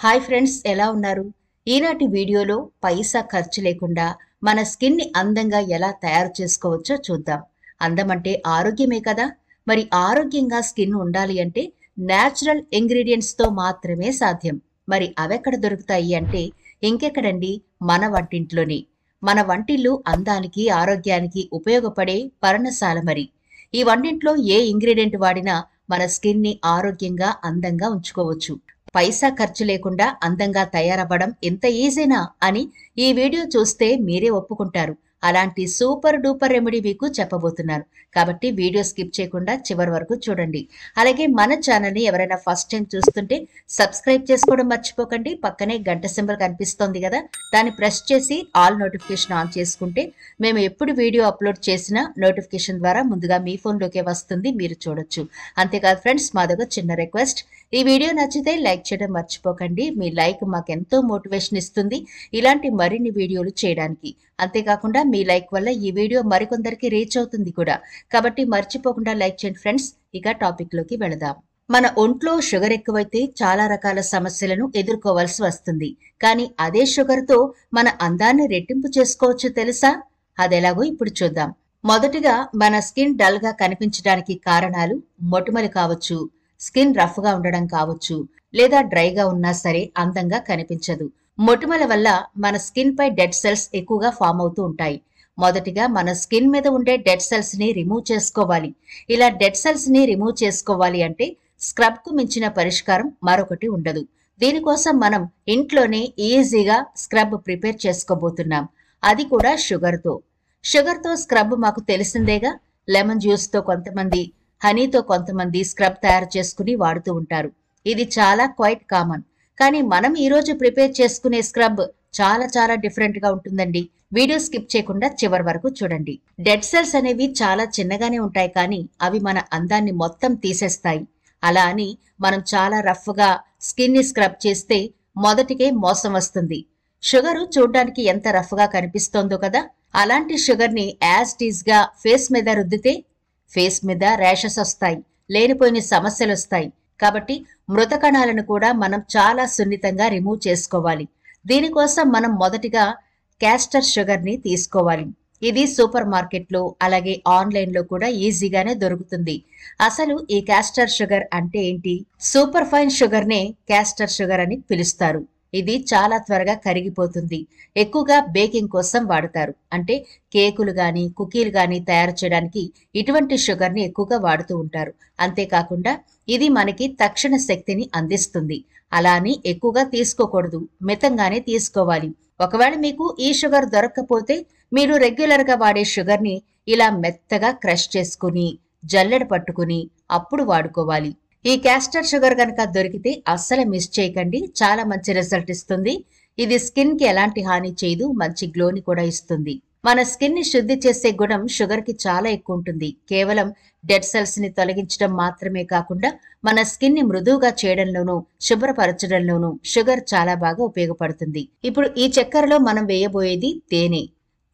Hi friends, ఎలా ఉన్నారు? ఈనాటి వీడియోలో పైసా ఖర్చు లేకుండా మన స్కిన్ని అందంగా ఎలా తయారు చేసుకోవచ్చో చూద్దాం. అందం అంటే ఆరోగ్యమే కదా. మరి ఆరోగ్యంగా స్కిన్ ఉండాలి అంటే న్యాచురల్ ఇంగ్రీడియంట్స్తో మాత్రమే సాధ్యం. మరి అవెక్కడ దొరుకుతాయి అంటే ఇంకెక్కడండి, మన వంటింట్లోనే. మన వంటిల్లు అందానికి ఆరోగ్యానికి ఉపయోగపడే పర్ణశాల. మరి ఈ వంటింట్లో ఏ ఇంగ్రీడియంట్ వాడినా మన స్కిన్ని ఆరోగ్యంగా అందంగా ఉంచుకోవచ్చు. పైసా ఖర్చు లేకుండా అందంగా తయారవ్వడం ఎంత ఈజీనా అని ఈ వీడియో చూస్తే మీరే ఒప్పుకుంటారు. అలాంటి సూపర్ డూపర్ రెమెడీ మీకు చెప్పబోతున్నాను. కాబట్టి వీడియో స్కిప్ చేయకుండా చివరి వరకు చూడండి. అలాగే మన ఛానల్ని ఎవరైనా ఫస్ట్ టైం చూస్తుంటే సబ్స్క్రైబ్ చేసుకోవడం మర్చిపోకండి. పక్కనే గంట సింబల్ కనిపిస్తోంది కదా, దాన్ని ప్రెస్ చేసి ఆల్ నోటిఫికేషన్ ఆన్ చేసుకుంటే మేము ఎప్పుడు వీడియో అప్లోడ్ చేసినా నోటిఫికేషన్ ద్వారా ముందుగా మీ ఫోన్లోకే వస్తుంది, మీరు చూడొచ్చు. అంతేకాదు ఫ్రెండ్స్, మాదొక చిన్న రిక్వెస్ట్. ఈ వీడియో నచ్చితే లైక్ చేయడం మర్చిపోకండి. మీ లైక్ మాకెంతో మోటివేషన్ ఇస్తుంది ఇలాంటి మరిన్ని వీడియోలు చేయడానికి. అంతేకాకుండా మీ లైక్ వల్ల ఈ వీడియో మరికొందరికి రీచ్ అవుతుంది కూడా. కాబట్టి మర్చిపోకుండా లైక్ చేయండి ఫ్రెండ్స్. ఇక టాపిక్ లోకి వెళదాం. మన ఒంట్లో షుగర్ ఎక్కువైతే చాలా రకాల సమస్యలను ఎదుర్కోవాల్సి వస్తుంది. కానీ అదే షుగర్ తో మన అందాన్ని రెట్టింపు చేసుకోవచ్చు తెలుసా? అదెలాగో ఇప్పుడు చూద్దాం. మొదటిగా, మన స్కిన్ డల్ గా కనిపించడానికి కారణాలు మొటిమలు కావచ్చు, స్కిన్ రఫ్ గా ఉండడం కావచ్చు, లేదా డ్రైగా ఉన్నా సరే అందంగా కనిపించదు. మొటిమల వల్ల మన స్కిన్ పై డెడ్ సెల్స్ ఎక్కువగా ఫామ్ అవుతూ ఉంటాయి. మొదటిగా మన స్కిన్ మీద ఉండే డెడ్ సెల్స్ ని రిమూవ్ చేసుకోవాలి. ఇలా డెడ్ సెల్స్ ని రిమూవ్ చేసుకోవాలి అంటే స్క్రబ్ కు మించిన పరిష్కారం మరొకటి ఉండదు. దీనికోసం మనం ఇంట్లోనే ఈజీగా స్క్రబ్ ప్రిపేర్ చేసుకోబోతున్నాం. అది కూడా షుగర్తో. షుగర్తో స్క్రబ్ మాకు తెలిసిందేగా. లెమన్ జ్యూస్ తో కొంతమంది, హనీతో కొంతమంది స్క్రబ్ తయారు చేసుకుని వాడుతూ ఉంటారు. ఇది చాలా క్వైట్ కామన్. కానీ మనం ఈరోజు ప్రిపేర్ చేసుకునే స్క్రబ్ చాలా చాలా డిఫరెంట్ గా ఉంటుందండి. వీడియో స్కిప్ చేయకుండా చివరి వరకు చూడండి. డెడ్ సెల్స్ అనేవి చాలా చిన్నగానే ఉంటాయి, కానీ అవి మన అందాన్ని మొత్తం తీసేస్తాయి. అలా అని మనం చాలా రఫ్ గా స్కిన్ ని స్క్రబ్ చేస్తే మొదటికే మోసం వస్తుంది. షుగరు చూడ్డానికి ఎంత రఫ్ గా కనిపిస్తోందో కదా, అలాంటి షుగర్ ని యాజ్ టీజ్ గా ఫేస్ మీద రుద్దితే ఫేస్ మీద ర్యాషెస్ వస్తాయి, లేనిపోయిన సమస్యలు వస్తాయి. కాబట్టి మృత కణాలను కూడా మనం చాలా సున్నితంగా రిమూవ్ చేసుకోవాలి. దీనికోసం మనం మొదటిగా క్యాస్టర్ షుగర్ ని తీసుకోవాలి. ఇది సూపర్ మార్కెట్లో అలాగే ఆన్లైన్ లో కూడా ఈజీగానే దొరుకుతుంది. అసలు ఈ క్యాస్టర్ షుగర్ అంటే ఏంటి? సూపర్ ఫైన్ షుగర్ నే క్యాస్టర్ షుగర్ అని పిలుస్తారు. ఇది చాలా త్వరగా కరిగిపోతుంది. ఎక్కువగా బేకింగ్ కోసం వాడతారు. అంటే కేకులు గాని కుకీలు గాని తయారు చేయడానికి ఇటువంటి షుగర్ ని ఎక్కువగా వాడుతూ ఉంటారు. అంతేకాకుండా ఇది మనకి తక్షణ శక్తిని అందిస్తుంది. అలా అని ఎక్కువగా తీసుకోకూడదు, మితంగానే తీసుకోవాలి. ఒకవేళ మీకు ఈ షుగర్ దొరక్కపోతే మీరు రెగ్యులర్ గా వాడే షుగర్ ని ఇలా మెత్తగా క్రష్ చేసుకుని జల్లెడ పట్టుకుని అప్పుడు వాడుకోవాలి. ఈ క్యాస్టర్ షుగర్ గనక దొరికితే అస్సలు మిస్ చేయకండి, చాలా మంచి రిజల్ట్ ఇస్తుంది. ఇది స్కిన్ కి ఎలాంటి హాని చేయదు, మంచి గ్లోని కూడా ఇస్తుంది. మన స్కిన్ ని శుద్ధి చేసే గుణం షుగర్ కి చాలా ఎక్కువ ఉంటుంది. కేవలం డెడ్ సెల్స్ ని తొలగించడం మాత్రమే కాకుండా మన స్కిన్ ని మృదువుగా చేయడంలోనూ శుభ్రపరచడంలోనూ షుగర్ చాలా బాగా ఉపయోగపడుతుంది. ఇప్పుడు ఈ చక్కెరలో మనం వేయబోయేది తేనె.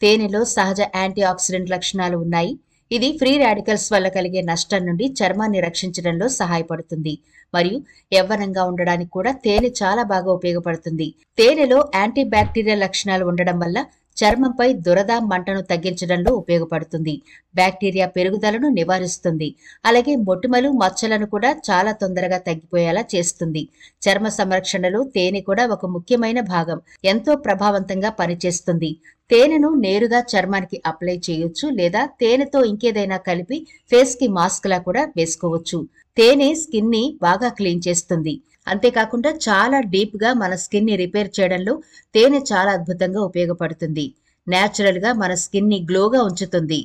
తేనెలో సహజ యాంటీ ఆక్సిడెంట్ లక్షణాలు ఉన్నాయి. ఇది ఫ్రీ రాడికల్స్ వల్ల కలిగే నష్టం నుండి చర్మాన్ని రక్షించడంలో సహాయపడుతుంది. మరియు యవ్వనంగా ఉండడానికి కూడా తేనె చాలా బాగా ఉపయోగపడుతుంది. తేనెలో యాంటీ బ్యాక్టీరియల్ లక్షణాలు ఉండడం వల్ల చర్మంపై దురద, మంటను తగ్గించడంలో ఉపయోగపడుతుంది. బ్యాక్టీరియా పెరుగుదలను నివారిస్తుంది. అలాగే మొటిమలు, మచ్చలను కూడా చాలా తొందరగా తగ్గిపోయేలా చేస్తుంది. చర్మ సంరక్షణలో తేనె కూడా ఒక ముఖ్యమైన భాగం. ఎంతో ప్రభావవంతంగా పనిచేస్తుంది. తేనెను నేరుగా చర్మానికి అప్లై చేయొచ్చు, లేదా తేనెతో ఇంకేదైనా కలిపి ఫేస్ కి మాస్క్ లా కూడా వేసుకోవచ్చు. తేనె స్కిన్ ని బాగా క్లీన్ చేస్తుంది. అంతేకాకుండా చాలా డీప్ గా మన స్కిన్ ని రిపేర్ చేయడంలో తేనె చాలా అద్భుతంగా ఉపయోగపడుతుంది. నేచురల్ గా మన స్కిన్ ని గ్లోగా ఉంచుతుంది.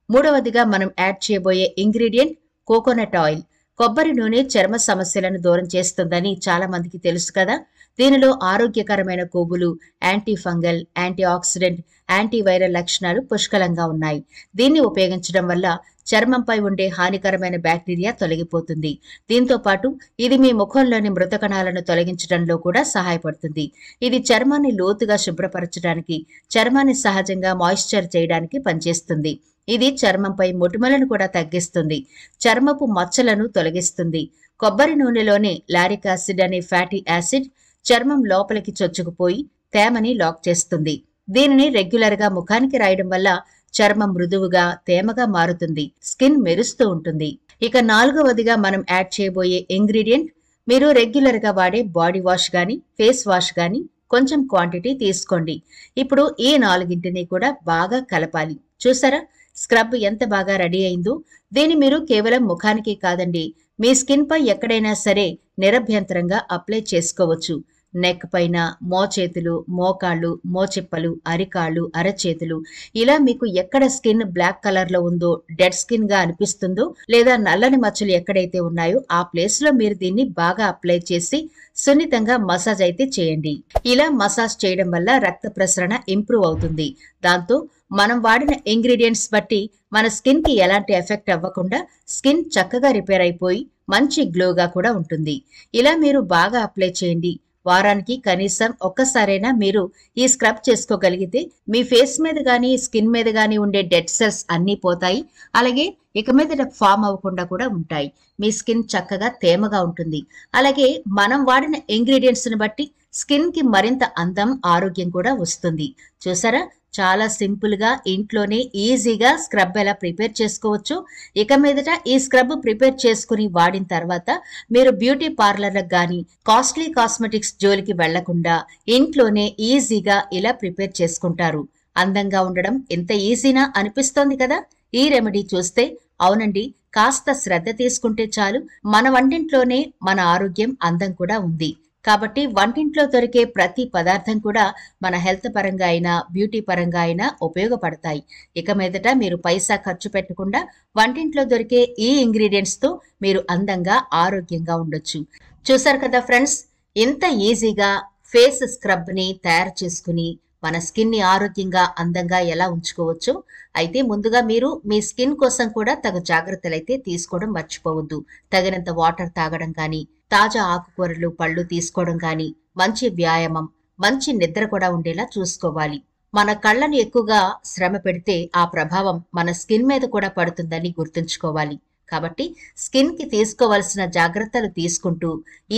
మూడవదిగా మనం యాడ్ చేయబోయే ఇంగ్రీడియంట్ కోకోనట్ ఆయిల్. కొబ్బరి నూనె చర్మ సమస్యలను దూరం చేస్తుందని చాలా మందికి తెలుసు కదా. దీనిలో ఆరోగ్యకరమైన కొవ్వులు, anti fungal, anti oxidant, antiviral లక్షణాలు పుష్కలంగా ఉన్నాయి. దీన్ని ఉపయోగించడం వల్ల చర్మంపై ఉండే హానికరమైన బ్యాక్టీరియా తొలగిపోతుంది. దీంతో పాటు ఇది మీ ముఖంలోని మృత కణాలను తొలగించడంలో కూడా సహాయపడుతుంది. ఇది చర్మాన్ని లోతుగా శుభ్రపరచడానికి, చర్మాన్ని సహజంగా మాయిశ్చర్ చేయడానికి పనిచేస్తుంది. ఇది చర్మంపై మొటిమలను కూడా తగ్గిస్తుంది. చర్మపు మచ్చలను తొలగిస్తుంది. కొబ్బరి నూనెలోని లారిక్ యాసిడ్ అనే ఫ్యాటీ యాసిడ్ చర్మం లోపలికి చొచ్చుకుపోయి తేమని లాక్ చేస్తుంది. దీనిని రెగ్యులర్ గా ముఖానికి రాయడం వల్ల చర్మం మృదువుగా తేమగా మారుతుంది, స్కిన్ మెరుస్తూ ఉంటుంది. ఇక నాలుగవదిగా మనం యాడ్ చేయబోయే ఇంగ్రీడియంట్ మీరు రెగ్యులర్ గా వాడే బాడీ వాష్ గాని ఫేస్ వాష్ గాని కొంచెం క్వాంటిటీ తీసుకోండి. ఇప్పుడు ఈ నాలుగింటిని కూడా బాగా కలపాలి. చూసారా స్క్రబ్ ఎంత బాగా రెడీ అయిందో. దీన్ని మీరు కేవలం ముఖానికి కాదండి, మీ స్కిన్ పై ఎక్కడైనా సరే నిరభ్యంతరంగా అప్లై చేసుకోవచ్చు. నెక్ పైన, మోచేతులు, మోకాళ్ళు, మోచిప్పలు, అరికాళ్ళు, అరచేతులు, ఇలా మీకు ఎక్కడ స్కిన్ బ్లాక్ కలర్ లో ఉందో, డెడ్ స్కిన్ గా అనిపిస్తుందో, లేదా నల్లని మచ్చలు ఎక్కడైతే ఉన్నాయో ఆ ప్లేస్ లో మీరు దీన్ని బాగా అప్లై చేసి సున్నితంగా మసాజ్ అయితే చేయండి. ఇలా మసాజ్ చేయడం వల్ల రక్త ప్రసరణ ఇంప్రూవ్ అవుతుంది. దాంతో మనం వాడిన ఇంగ్రీడియంట్స్ బట్టి మన స్కిన్ కి ఎలాంటి ఎఫెక్ట్ అవ్వకుండా స్కిన్ చక్కగా రిపేర్ అయిపోయి మంచి గ్లోగా కూడా ఉంటుంది. ఇలా మీరు బాగా అప్లై చేయండి. వారానికి కనీసం ఒక్కసారైనా మీరు ఈ స్క్రబ్ చేసుకోగలిగితే మీ ఫేస్ మీద గానీ స్కిన్ మీద గానీ ఉండే డెడ్ సెల్స్ అన్నీ పోతాయి. అలాగే ఇక మీద ఫామ్ అవ్వకుండా కూడా ఉంటాయి. మీ స్కిన్ చక్కగా తేమగా ఉంటుంది. అలాగే మనం వాడిన ఇంగ్రీడియంట్స్ ని బట్టి స్కిన్ కి మరింత అందం, ఆరోగ్యం కూడా వస్తుంది. చూసారా చాలా సింపుల్ గా ఇంట్లోనే ఈజీగా స్క్రబ్ ఎలా ప్రిపేర్ చేసుకోవచ్చు. ఇక మీదట ఈ స్క్రబ్ ప్రిపేర్ చేసుకుని వాడిన తర్వాత మీరు బ్యూటీ పార్లర్లకు గాని కాస్ట్లీ కాస్మెటిక్స్ జోలికి వెళ్లకుండా ఇంట్లోనే ఈజీగా ఇలా ప్రిపేర్ చేసుకుంటారు. అందంగా ఉండడం ఎంత ఈజీనా అనిపిస్తోంది కదా ఈ రెమెడీ చూస్తే. అవునండి, కాస్త శ్రద్ధ తీసుకుంటే చాలు. మన వంటింట్లోనే మన ఆరోగ్యం, అందం కూడా ఉంది. కాబట్టి వంటింట్లో దొరికే ప్రతి పదార్థం కూడా మన హెల్త్ పరంగా అయినా బ్యూటీ పరంగా అయినా ఉపయోగపడతాయి. ఇక మీదట మీరు పైసా ఖర్చు పెట్టకుండా వంటింట్లో దొరికే ఈ ఇంగ్రీడియంట్స్ తో మీరు అందంగా, ఆరోగ్యంగా ఉండొచ్చు. చూసారు కదా ఫ్రెండ్స్, ఎంత ఈజీగా ఫేస్ స్క్రబ్ ని తయారు చేసుకుని మన స్కిన్ ని ఆరోగ్యంగా, అందంగా ఎలా ఉంచుకోవచ్చు. అయితే ముందుగా మీరు మీ స్కిన్ కోసం కూడా తగు జాగ్రత్తలు అయితే తీసుకోవడం మర్చిపోవద్దు. తగినంత వాటర్ తాగడం కానీ, తాజా ఆకుకూరలు, పళ్ళు తీసుకోవడం కానీ, మంచి వ్యాయామం, మంచి నిద్ర కూడా ఉండేలా చూసుకోవాలి. మన కళ్ళని ఎక్కువగా శ్రమ పెడితే ఆ ప్రభావం మన స్కిన్ మీద కూడా పడుతుందని గుర్తుంచుకోవాలి. కాబట్టి స్కిన్ కి తీసుకోవాల్సిన జాగ్రత్తలు తీసుకుంటూ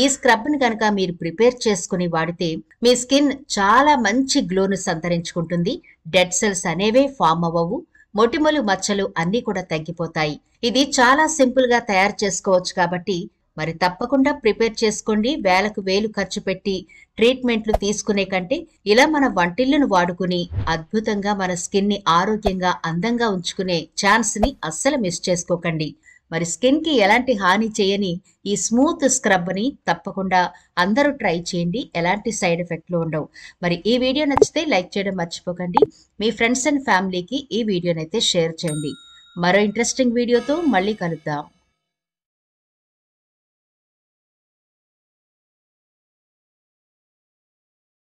ఈ స్క్రబ్ ని కనుక మీరు ప్రిపేర్ చేసుకుని వాడితే మీ స్కిన్ చాలా మంచి గ్లోను సంతరించుకుంటుంది. డెడ్ సెల్స్ అనేవే ఫామ్ అవ్వవు. మొటిమలు, మచ్చలు అన్నీ కూడా తగ్గిపోతాయి. ఇది చాలా సింపుల్ గా తయారు చేసుకోవచ్చు. కాబట్టి మరి తప్పకుండా ప్రిపేర్ చేసుకోండి. వేలకు వేలు ఖర్చు పెట్టి ట్రీట్మెంట్లు తీసుకునే కంటే ఇలా మన వంటిల్లును వాడుకుని అద్భుతంగా మన స్కిన్ ని ఆరోగ్యంగా, అందంగా ఉంచుకునే ఛాన్స్ ని అస్సలు మిస్ చేసుకోకండి. మరి స్కిన్ కి ఎలాంటి హాని చేయని ఈ స్మూత్ స్క్రబ్ ని తప్పకుండా అందరూ ట్రై చేయండి. ఎలాంటి సైడ్ ఎఫెక్ట్లు ఉండవు. మరి ఈ వీడియో నచ్చితే లైక్ చేయడం మర్చిపోకండి. మీ ఫ్రెండ్స్ అండ్ ఫ్యామిలీకి ఈ వీడియోనైతే షేర్ చేయండి. మరో ఇంట్రెస్టింగ్ వీడియోతో మళ్ళీ కలుద్దాం.